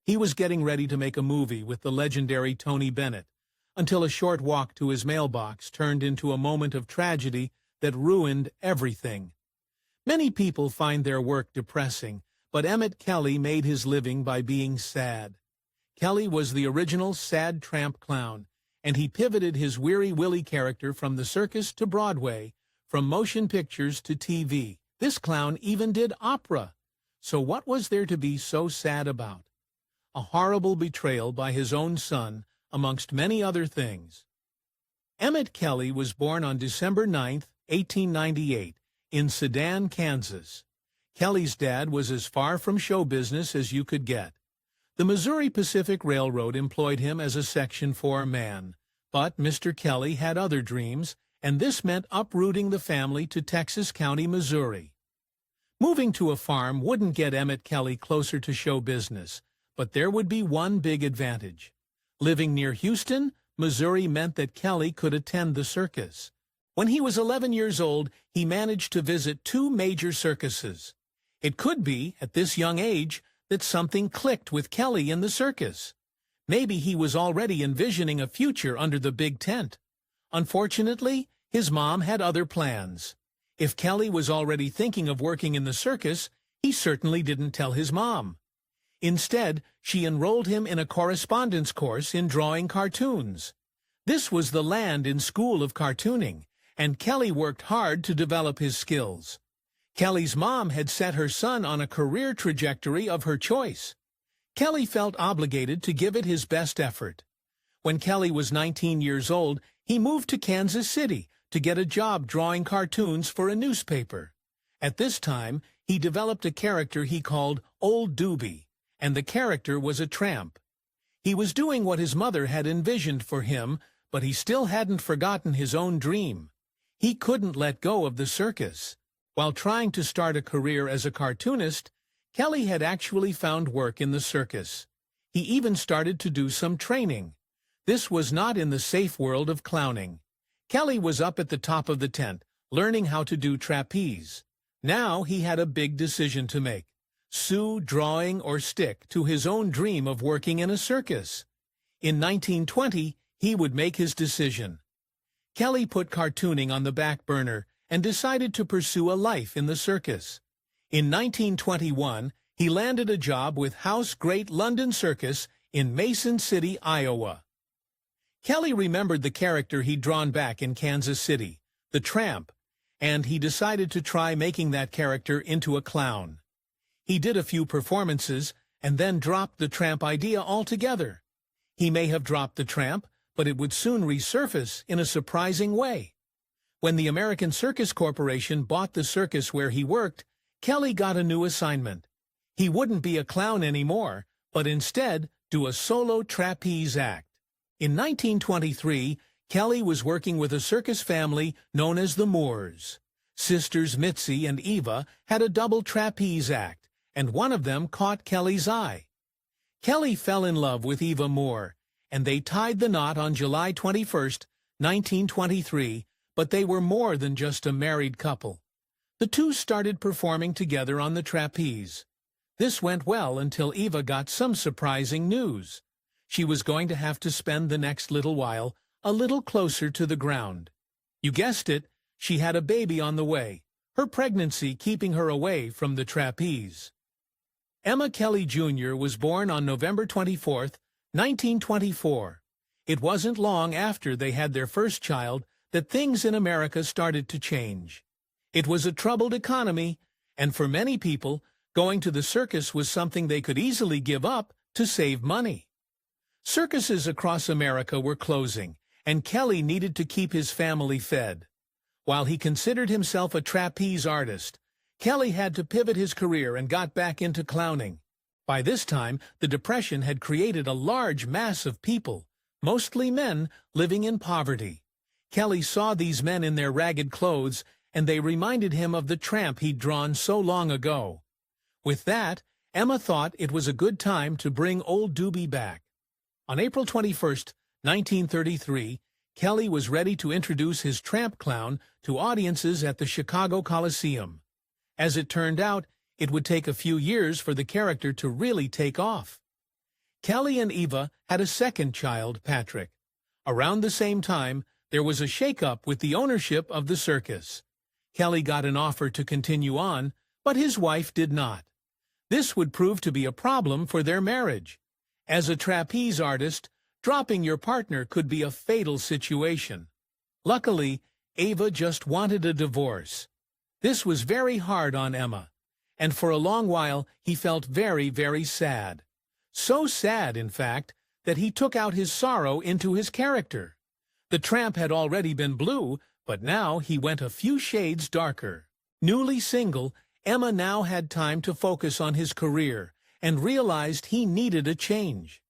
He was getting ready to make a movie with the legendary Tony Bennett, until a short walk to his mailbox turned into a moment of tragedy that ruined everything. Many people find their work depressing, but Emmett Kelly made his living by being sad. Kelly was the original sad tramp clown, and he pivoted his weary Willie character from the circus to Broadway, from motion pictures to TV. This clown even did opera. So what was there to be so sad about? A horrible betrayal by his own son, amongst many other things. Emmett Kelly was born on December 9, 1898, in Saddest, Kansas. Kelly's dad was as far from show business as you could get. The Missouri Pacific Railroad employed him as a Section 4 man, but Mr. Kelly had other dreams, and this meant uprooting the family to Texas County, Missouri. Moving to a farm wouldn't get Emmett Kelly closer to show business, but there would be one big advantage. Living near Houston, Missouri meant that Kelly could attend the circus. When he was 11 years old, he managed to visit 2 major circuses. It could be, at this young age, that something clicked with Kelly in the circus. Maybe he was already envisioning a future under the big tent. Unfortunately, his mom had other plans. If Kelly was already thinking of working in the circus, he certainly didn't tell his mom. Instead, she enrolled him in a correspondence course in drawing cartoons. This was the Land School of Cartooning, and Kelly worked hard to develop his skills. Kelly's mom had set her son on a career trajectory of her choice. Kelly felt obligated to give it his best effort. When Kelly was 19 years old, he moved to Kansas City to get a job drawing cartoons for a newspaper. At this time, he developed a character he called Old Doobie, and the character was a tramp. He was doing what his mother had envisioned for him, but he still hadn't forgotten his own dream. He couldn't let go of the circus. While trying to start a career as a cartoonist, Kelly had actually found work in the circus. He even started to do some training. This was not in the safe world of clowning. Kelly was up at the top of the tent, learning how to do trapeze. Now he had a big decision to make: sue, drawing, or stick to his own dream of working in a circus. In 1920, he would make his decision. Kelly put cartooning on the back burner and decided to pursue a life in the circus. In 1921, he landed a job with House Great London Circus in Mason City, Iowa. Kelly remembered the character he'd drawn back in Kansas City, the tramp, and he decided to try making that character into a clown. He did a few performances and then dropped the tramp idea altogether. He may have dropped the tramp, but it would soon resurface in a surprising way. When the American Circus Corporation bought the circus where he worked, Kelly got a new assignment. He wouldn't be a clown anymore, but instead do a solo trapeze act. In 1923, Kelly was working with a circus family known as the Moores. Sisters Mitzi and Eva had a double trapeze act, and one of them caught Kelly's eye. Kelly fell in love with Eva Moore, and they tied the knot on July 21, 1923, but they were more than just a married couple. The two started performing together on the trapeze. This went well until Eva got some surprising news. She was going to have to spend the next little while a little closer to the ground. You guessed it, she had a baby on the way, her pregnancy keeping her away from the trapeze. Emmett Kelly Jr. was born on November 24, 1924. It wasn't long after they had their first child that things in America started to change. It was a troubled economy, and for many people, going to the circus was something they could easily give up to save money. Circuses across America were closing, and Kelly needed to keep his family fed. While he considered himself a trapeze artist, Kelly had to pivot his career and got back into clowning. By this time, the Depression had created a large mass of people, mostly men, living in poverty. Kelly saw these men in their ragged clothes, and they reminded him of the tramp he'd drawn so long ago. With that, Emma thought it was a good time to bring Old Doobie back. On April 21, 1933, Kelly was ready to introduce his tramp clown to audiences at the Chicago Coliseum. As it turned out, it would take a few years for the character to really take off. Kelly and Eva had a second child, Patrick. Around the same time, there was a shake-up with the ownership of the circus. Kelly got an offer to continue on, but his wife did not. This would prove to be a problem for their marriage. As a trapeze artist, dropping your partner could be a fatal situation. Luckily, Eva just wanted a divorce. This was very hard on Emma, and for a long while he felt very, very sad. So sad, in fact, that he took out his sorrow into his character. The tramp had already been blue, but now he went a few shades darker. Newly single, Emma now had time to focus on his career and realized he needed a change.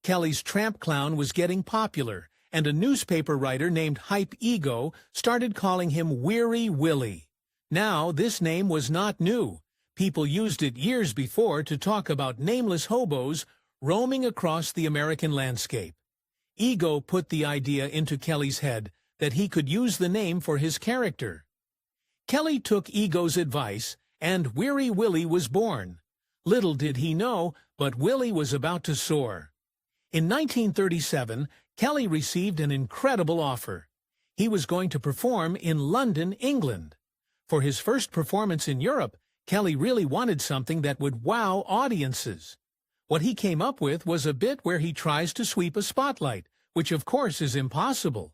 Kelly's tramp clown was getting popular, and a newspaper writer named Hype Ego started calling him Weary Willie. Now, this name was not new. People used it years before to talk about nameless hobos roaming across the American landscape. Ego put the idea into Kelly's head that he could use the name for his character. Kelly took Ego's advice, and Weary Willie was born. Little did he know, but Willie was about to soar. In 1937, Kelly received an incredible offer. He was going to perform in London, England. For his first performance in Europe, Kelly really wanted something that would wow audiences. What he came up with was a bit where he tries to sweep a spotlight, which of course is impossible.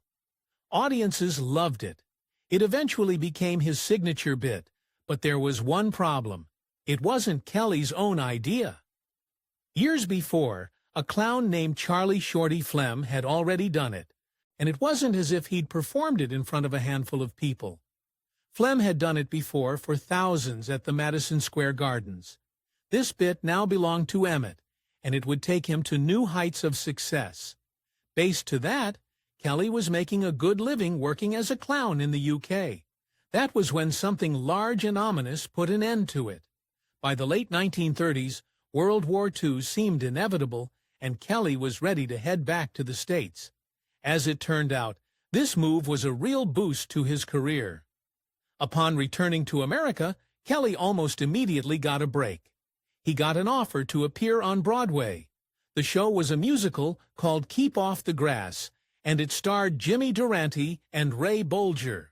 Audiences loved it. It eventually became his signature bit, but there was one problem. It wasn't Kelly's own idea. Years before, a clown named Charlie Shorty Flem had already done it, and it wasn't as if he'd performed it in front of a handful of people. Flem had done it before for thousands at the Madison Square Gardens. This bit now belonged to Emmett, and it would take him to new heights of success. Based to that, Kelly was making a good living working as a clown in the UK. That was when something large and ominous put an end to it. By the late 1930s, World War II seemed inevitable, and Kelly was ready to head back to the States. As it turned out, this move was a real boost to his career. Upon returning to America, Kelly almost immediately got a break. He got an offer to appear on Broadway. The show was a musical called Keep Off the Grass, and it starred Jimmy Durante and Ray Bolger.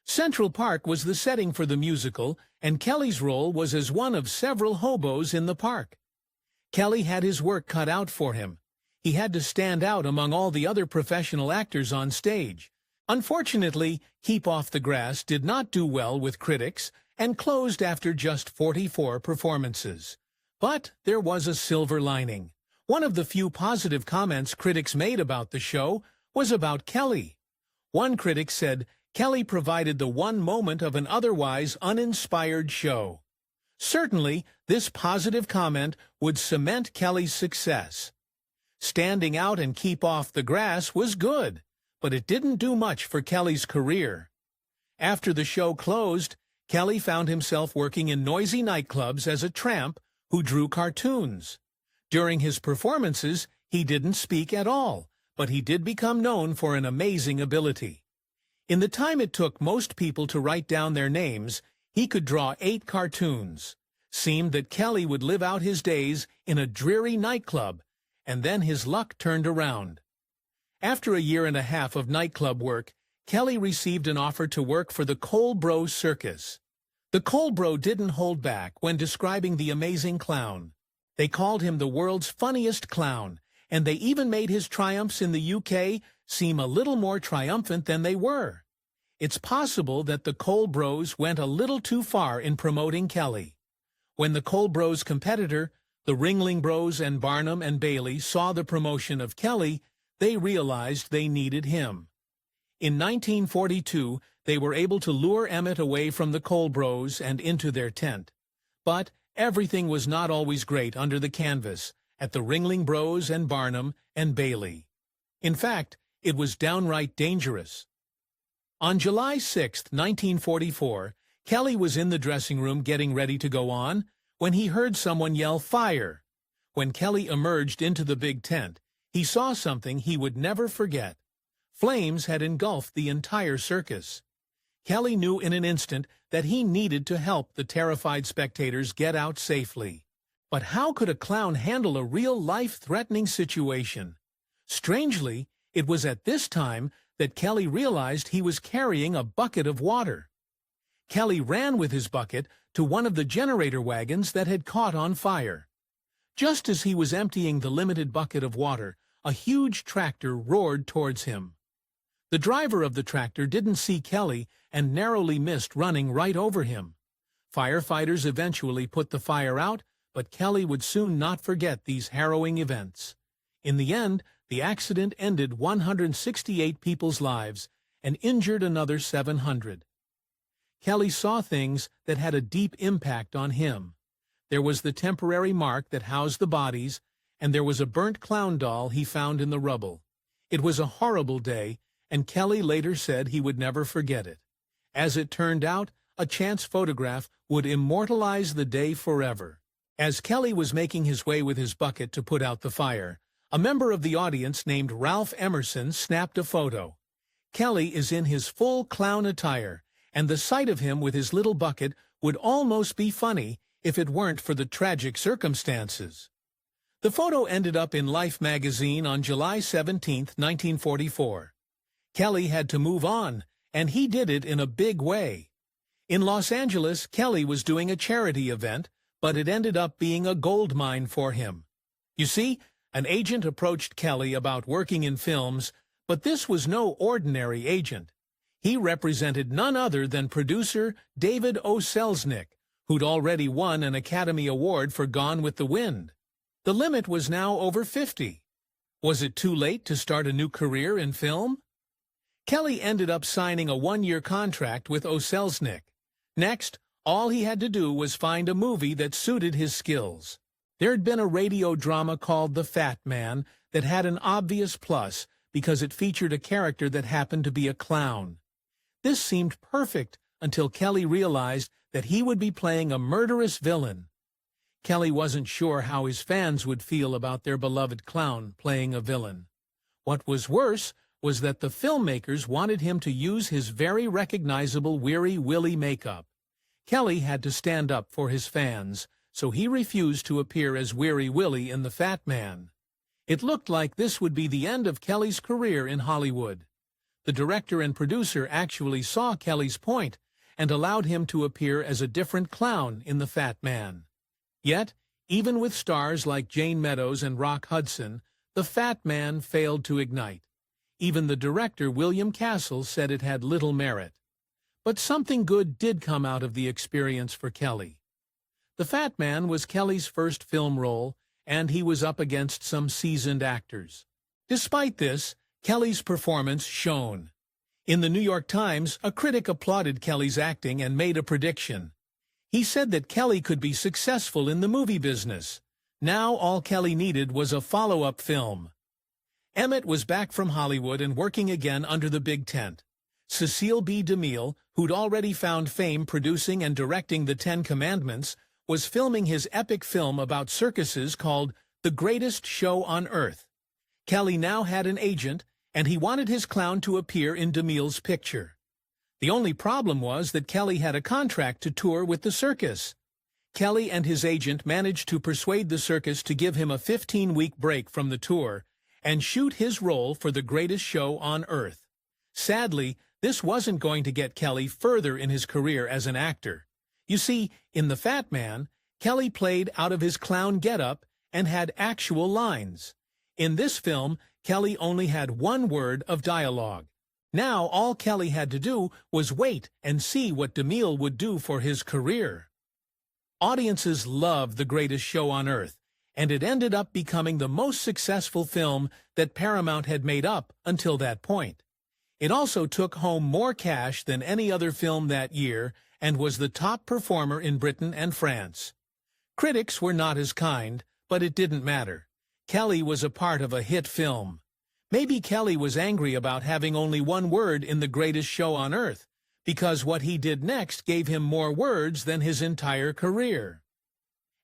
Central Park was the setting for the musical, and Kelly's role was as one of several hobos in the park. Kelly had his work cut out for him. He had to stand out among all the other professional actors on stage. Unfortunately, Keep Off the Grass did not do well with critics and closed after just 44 performances. But there was a silver lining. One of the few positive comments critics made about the show was about Kelly. One critic said, Kelly provided the one moment of an otherwise uninspired show. Certainly, this positive comment would cement Kelly's success. Standing out and Keep Off the Grass was good, but it didn't do much for Kelly's career. After the show closed, Kelly found himself working in noisy nightclubs as a tramp who drew cartoons. During his performances, he didn't speak at all, but he did become known for an amazing ability. In the time it took most people to write down their names, he could draw 8 cartoons. Seemed that Kelly would live out his days in a dreary nightclub, and then his luck turned around. After a year and a half of nightclub work, Kelly received an offer to work for the Post-circus. The Post didn't hold back when describing the amazing clown. They called him the world's funniest clown, and they even made his triumphs in the UK seem a little more triumphant than they were. It's possible that the Post went a little too far in promoting Kelly. When the Post competitor, the Ringling Bros and Barnum and Bailey, saw the promotion of Kelly, they realized they needed him. In 1942, they were able to lure Emmett away from the Post and into their tent. But everything was not always great under the canvas at the Ringling Bros and Barnum and Bailey. In fact, it was downright dangerous. On July 6, 1944, Kelly was in the dressing room getting ready to go on when he heard someone yell, "Fire!" When Kelly emerged into the big tent, he saw something he would never forget. Flames had engulfed the entire circus. Kelly knew in an instant that he needed to help the terrified spectators get out safely. But how could a clown handle a real life-threatening situation? Strangely, it was at this time that Kelly realized he was carrying a bucket of water. Kelly ran with his bucket to one of the generator wagons that had caught on fire. Just as he was emptying the limited bucket of water, a huge tractor roared towards him. The driver of the tractor didn't see Kelly and narrowly missed running right over him. Firefighters eventually put the fire out, but Kelly would soon not forget these harrowing events. In the end, the accident ended 168 people's lives and injured another 700. Kelly saw things that had a deep impact on him. There was the temporary mark that housed the bodies, and there was a burnt clown doll he found in the rubble. It was a horrible day, and Kelly later said he would never forget it. As it turned out, a chance photograph would immortalize the day forever. As Kelly was making his way with his bucket to put out the fire, a member of the audience named Ralph Emerson snapped a photo. Kelly is in his full clown attire, and the sight of him with his little bucket would almost be funny if it weren't for the tragic circumstances. The photo ended up in Life magazine on July 17, 1944. Kelly had to move on, and he did it in a big way. In Los Angeles, Kelly was doing a charity event, but it ended up being a gold mine for him. You see, an agent approached Kelly about working in films, but this was no ordinary agent. He represented none other than producer David O. Selznick, who'd already won an Academy Award for Gone with the Wind. The limit was now over 50. Was it too late to start a new career in film? Kelly ended up signing a one-year contract with O. Selznick. Next, all he had to do was find a movie that suited his skills. There'd been a radio drama called The Fat Man that had an obvious plus because it featured a character that happened to be a clown. This seemed perfect until Kelly realized that he would be playing a murderous villain. Kelly wasn't sure how his fans would feel about their beloved clown playing a villain. What was worse was that the filmmakers wanted him to use his very recognizable Weary Willie makeup. Kelly had to stand up for his fans, so he refused to appear as Weary Willie in The Fat Man. It looked like this would be the end of Kelly's career in Hollywood. The director and producer actually saw Kelly's point and allowed him to appear as a different clown in The Fat Man. Yet, even with stars like Jane Meadows and Rock Hudson, The Fat Man failed to ignite. Even the director, William Castle, said it had little merit. But something good did come out of the experience for Kelly. The Fat Man was Kelly's first film role, and he was up against some seasoned actors. Despite this, Kelly's performance shone. In the New York Times, a critic applauded Kelly's acting and made a prediction. He said that Kelly could be successful in the movie business. Now all Kelly needed was a follow-up film. Emmett was back from Hollywood and working again under the big tent. Cecile B. DeMille, who'd already found fame producing and directing The Ten Commandments, was filming his epic film about circuses called The Greatest Show on Earth. Kelly now had an agent, and he wanted his clown to appear in DeMille's picture. The only problem was that Kelly had a contract to tour with the circus. Kelly and his agent managed to persuade the circus to give him a 15-week break from the tour and shoot his role for The Greatest Show on Earth. Sadly, this wasn't going to get Kelly further in his career as an actor. You see, in The Fat Man, Kelly played out of his clown getup and had actual lines. In this film, Kelly only had one word of dialogue. Now all Kelly had to do was wait and see what DeMille would do for his career. Audiences loved The Greatest Show on Earth, and it ended up becoming the most successful film that Paramount had made up until that point. It also took home more cash than any other film that year and was the top performer in Britain and France. Critics were not as kind, but it didn't matter. Kelly was a part of a hit film. Maybe Kelly was angry about having only one word in The Greatest Show on Earth, because what he did next gave him more words than his entire career.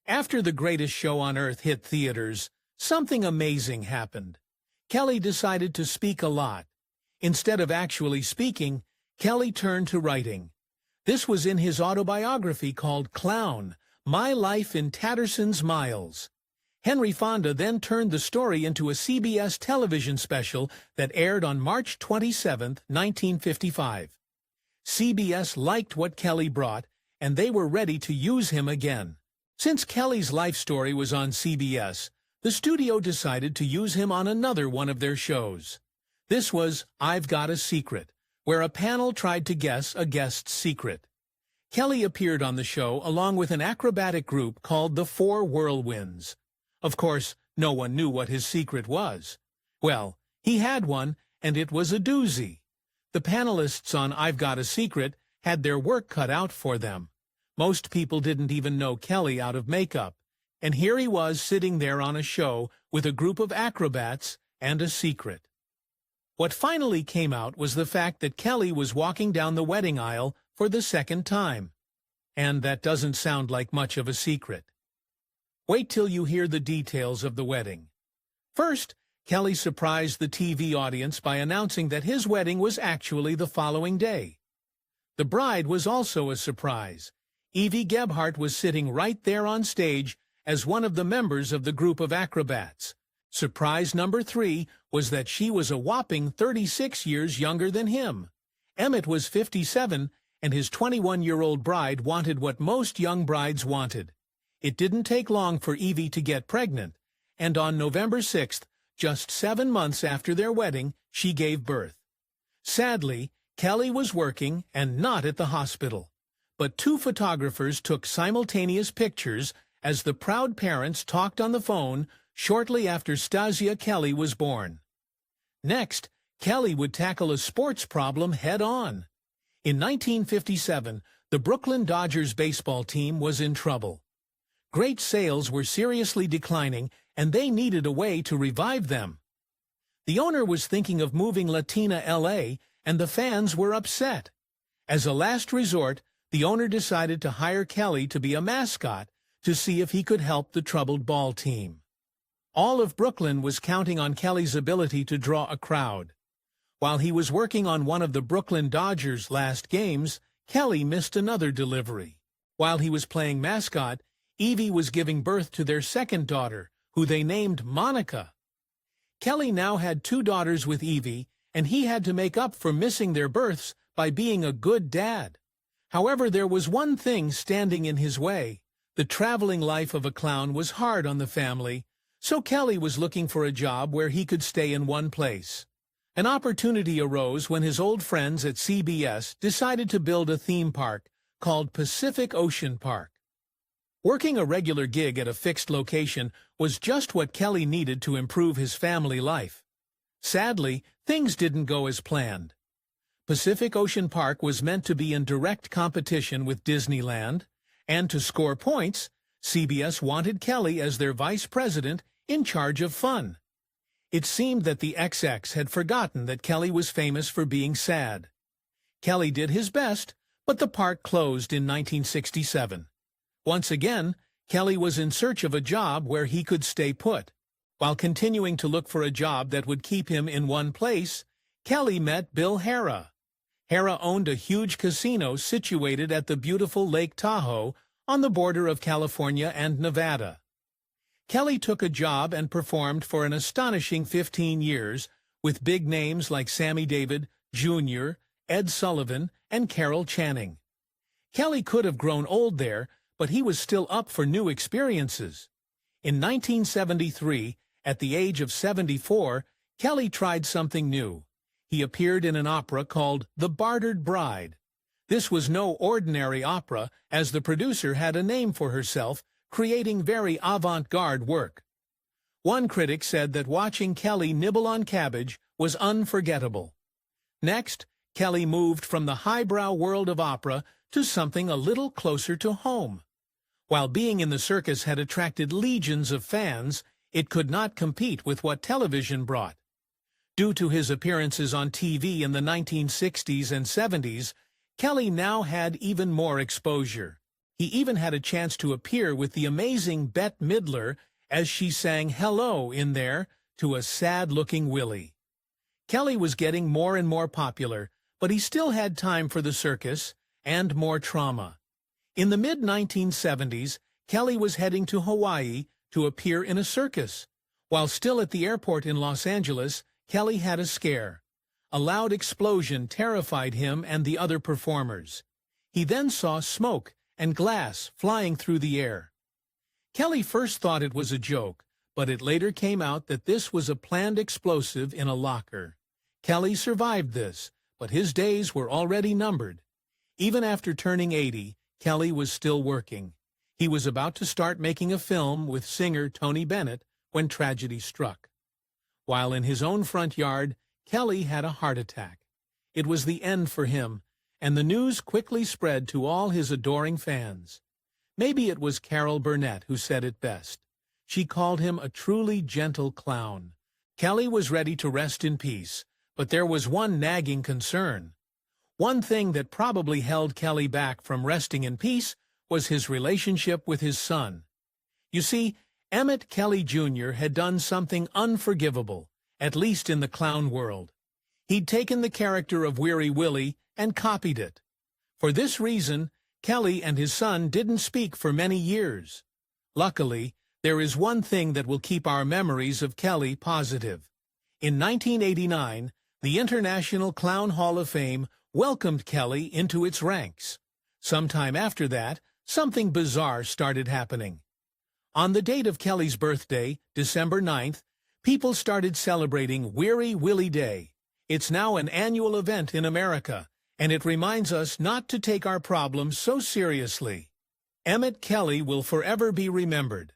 After The Greatest Show on Earth hit theaters, something amazing happened. Kelly decided to speak a lot. Instead of actually speaking, Kelly turned to writing. This was in his autobiography called Clown, My Life in Tatterson's Miles. Henry Fonda then turned the story into a CBS television special that aired on March 27, 1955. CBS liked what Kelly brought, and they were ready to use him again. Since Kelly's life story was on CBS, the studio decided to use him on another one of their shows. This was I've Got a Secret, where a panel tried to guess a guest's secret. Kelly appeared on the show along with an acrobatic group called the Four Whirlwinds. Of course, no one knew what his secret was. Well, he had one, and it was a doozy. The panelists on I've Got a Secret had their work cut out for them. Most people didn't even know Kelly out of makeup, and here he was sitting there on a show with a group of acrobats and a secret. What finally came out was the fact that Kelly was walking down the wedding aisle for the second time. And that doesn't sound like much of a secret. Wait till you hear the details of the wedding. First, Kelly surprised the TV audience by announcing that his wedding was actually the following day. The bride was also a surprise. Evie Gebhardt was sitting right there on stage as one of the members of the group of acrobats. Surprise number 3 was that she was a whopping 36 years younger than him. Emmett was 57, and his 21-year-old bride wanted what most young brides wanted. It didn't take long for Evie to get pregnant, and on November 6th, just 7 months after their wedding, she gave birth. Sadly, Kelly was working and not at the hospital, but 2 photographers took simultaneous pictures as the proud parents talked on the phone shortly after Stasia Kelly was born. Next, Kelly would tackle a sports problem head-on. In 1957, the Brooklyn Dodgers baseball team was in trouble. Great sales were seriously declining, and they needed a way to revive them. The owner was thinking of moving Latina LA, and the fans were upset. As a last resort, the owner decided to hire Kelly to be a mascot to see if he could help the troubled ball team. All of Brooklyn was counting on Kelly's ability to draw a crowd. While he was working on one of the Brooklyn Dodgers' last games, Kelly missed another delivery. While he was playing mascot, Evie was giving birth to their second daughter, who they named Monica. Kelly now had 2 daughters with Evie, and he had to make up for missing their births by being a good dad. However, there was one thing standing in his way. The traveling life of a clown was hard on the family, so Kelly was looking for a job where he could stay in one place. An opportunity arose when his old friends at CBS decided to build a theme park called Pacific Ocean Park. Working a regular gig at a fixed location was just what Kelly needed to improve his family life. Sadly, things didn't go as planned. Pacific Ocean Park was meant to be in direct competition with Disneyland, and to score points, CBS wanted Kelly as their vice president in charge of fun. It seemed that the XX had forgotten that Kelly was famous for being sad. Kelly did his best, but the park closed in 1967. Once again, Kelly was in search of a job where he could stay put. While continuing to look for a job that would keep him in one place, Kelly met Bill Harrah. Harrah owned a huge casino situated at the beautiful Lake Tahoe on the border of California and Nevada. Kelly took a job and performed for an astonishing 15 years with big names like Sammy Davis Jr., Ed Sullivan, and Carol Channing. Kelly could have grown old there, but he was still up for new experiences. In 1973, at the age of 74, Kelly tried something new. He appeared in an opera called The Bartered Bride. This was no ordinary opera, as the producer had a name for herself, creating very avant-garde work. One critic said that watching Kelly nibble on cabbage was unforgettable. Next, Kelly moved from the highbrow world of opera to something a little closer to home. While being in the circus had attracted legions of fans, it could not compete with what television brought. Due to his appearances on TV in the 1960s and 70s, Kelly now had even more exposure. He even had a chance to appear with the amazing Bette Midler as she sang Hello in there to a sad-looking Willie. Kelly was getting more and more popular, but he still had time for the circus and more trauma. In the mid-1970s, Kelly was heading to Hawaii to appear in a circus. While still at the airport in Los Angeles, Kelly had a scare. A loud explosion terrified him and the other performers. He then saw smoke and glass flying through the air. Kelly first thought it was a joke, but it later came out that this was a planned explosive in a locker. Kelly survived this, but his days were already numbered. Even after turning 80, Kelly was still working. He was about to start making a film with singer Tony Bennett when tragedy struck. While in his own front yard, Kelly had a heart attack. It was the end for him, and the news quickly spread to all his adoring fans. Maybe it was Carol Burnett who said it best. She called him a truly gentle clown. Kelly was ready to rest in peace, but there was one nagging concern. One thing that probably held Kelly back from resting in peace was his relationship with his son. You see, Emmett Kelly Jr. had done something unforgivable, at least in the clown world. He'd taken the character of Weary Willie and copied it. For this reason, Kelly and his son didn't speak for many years. Luckily, there is one thing that will keep our memories of Kelly positive. In 1989, the International Clown Hall of Fame welcomed Kelly into its ranks. Sometime after that, something bizarre started happening. On the date of Kelly's birthday, December 9th, people started celebrating Weary Willie Day. It's now an annual event in America, and it reminds us not to take our problems so seriously. Emmett Kelly will forever be remembered.